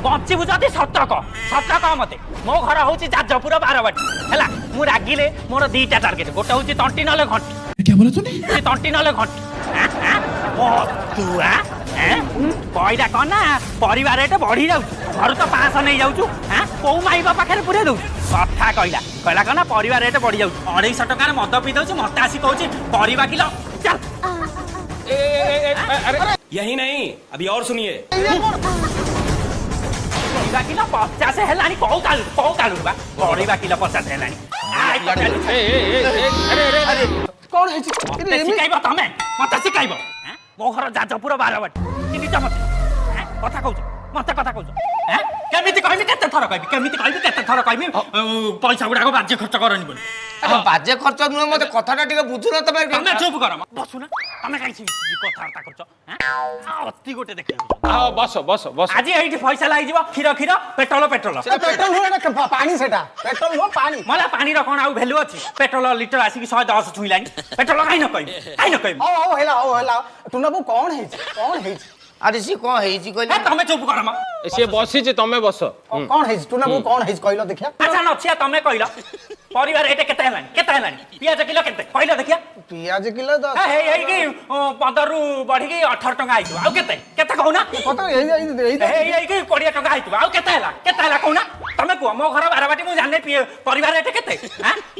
बचिबु जदि सतक मते मो घर हूँ जाजपुर बारवाटी है मु रागिले मोर दीटा टार्गेट गोटे हूँ तंटी ना घंटी क्या बोला तूने तंटी ना घंटी कईटा कौन ना परिवार रेट बढ़ी जाऊ घर तो 500 नहीं जाऊँ कौ माई बापा पाखे पूरे दौ कथा कहला कहला कौन ना परिवार रेट बढ़ी जाऊ 250 टकर मद पी दौर मत आसी कहूँ परिवा किलो चल यही नहीं अभी और सुनिए परिवा किलो 50 है कौ कालू बा परिवा किलो 50 है कौन है शिखाइब तमें मत शिखाइब मो घर जाजपुर बारवाटी चिन्हिच मत कथा कहूँ मत कथा कहूँ केमिति कहबी केते थर कहबी पैसा गुड़ाक बाज्य खर्च करनी बोली बाजे खर्च नुह मत कथाटा टिके बुझुन तमे तमे चुप कर बसुना तमे काई कथार्ता करछ अति गोटे देख बस बस बस आज एठी पैसा लागि जीव खीर पेट्रोल पेट्रोल हुए ना पानी सेटा पेट्रोल हुआ पानी मला पानी र कोन आउ भ्यालु अछि पेट्रोल लिटर आसी 110 छुइलानी पेट्रोल काई न कहबी ओ हेला तुना बो कौन है अरे सी कौन है जी कहले तमे चुप कर म से बसी जे तमे बस कौन है तुना बो कौन है कहलो देखिया अच्छा नछिया तमे कहलो परिवार एटे केते हेलानी पियाज किलो केते कहलो देखिया पियाज किलो तो हे कि 15 रु बढ़ी कि 18 टका आइतो आउ केते कहूना कत यही हे कि 20 टका आइतो आउ केते हला कहूना तमे को मो घर बारवाटी मु जाने परिवार एटे केते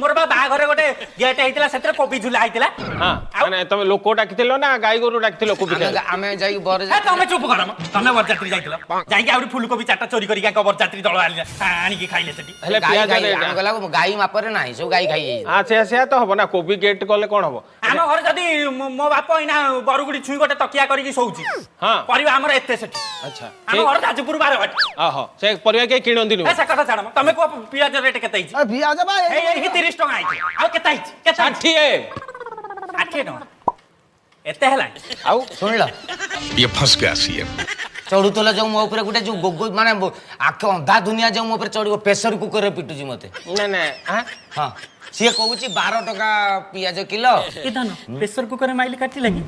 मोर बा घरे गोटे गेट हेतिला सेते कोबी झुला हेतिला हां माने तमे लोको डाकिथिलो ना गाई गोरु डाकिथिलो कोबी आमे जाई बर तमे चुप कर तमे बरजात्री जाइथिलो जाइके आउरी फुलकोबी चाटा चोरी करी का बरजात्री दळ आनी की खाइले सेठी हेले पियाज गला गाई मापरे नाही सब गाई खाई अच्छा से तो हबो ना कोबी गेट कले कोन हबो आम घर जदी मो बाप इना बरुगुडी छुई गोटे तकिया करी सोउची हां परिवा हमर एते सेठी अच्छा आम घर जाजपुर बारवाटी आहो से परिवा के किणन दिनु ऐसा कथा छाड़ तमे को पियाज रेट केते हिची पियाज बा हे 30 टका आइची आ केते हिची केते 60 टका एते हला आउ सुन ल ये फंस गया सीएम चढ़ू तोला जो मो ऊपर गुटे जो गोगो माने आख अंधा दुनिया जो मो ऊपर चढ़ो प्रेशर कुकर रे पिटुजी मते ना हां से कहूची 12 टका पियाज किलो ए दानो प्रेशर कुकर माइल काटी लगी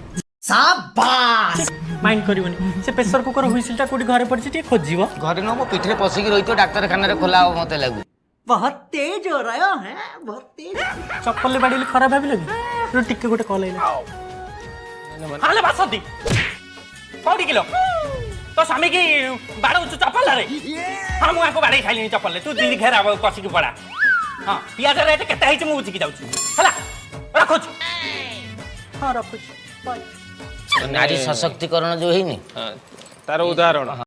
शाबाश माइंड करिवनी से प्रेशर कुकर हुइसिलटा कोडी घरे पड़छि टी खोजिबो घरे न मो पिठरे पसिकी रहितो डाक्टर खाना रे खोला हो मते लागु बहुत तेज हो रहा है बहुत तेज चप्पल ले बाड़ी खराब भाबी लगी रो टिके गोटे कॉल आइला हाले बासदी कोडी किलो तो स्वामी की बाड़ू चप्पल रे हां मु आको बाड़ी खाइली चप्पल ले तू दी घेरा पसिकी पड़ा हां पियाज रेट केते हिच मु उचिकी जाउछु हला रखुछ हां रखुछ बाय नारी सशक्तिकरण जो हैनी तार उदाहरण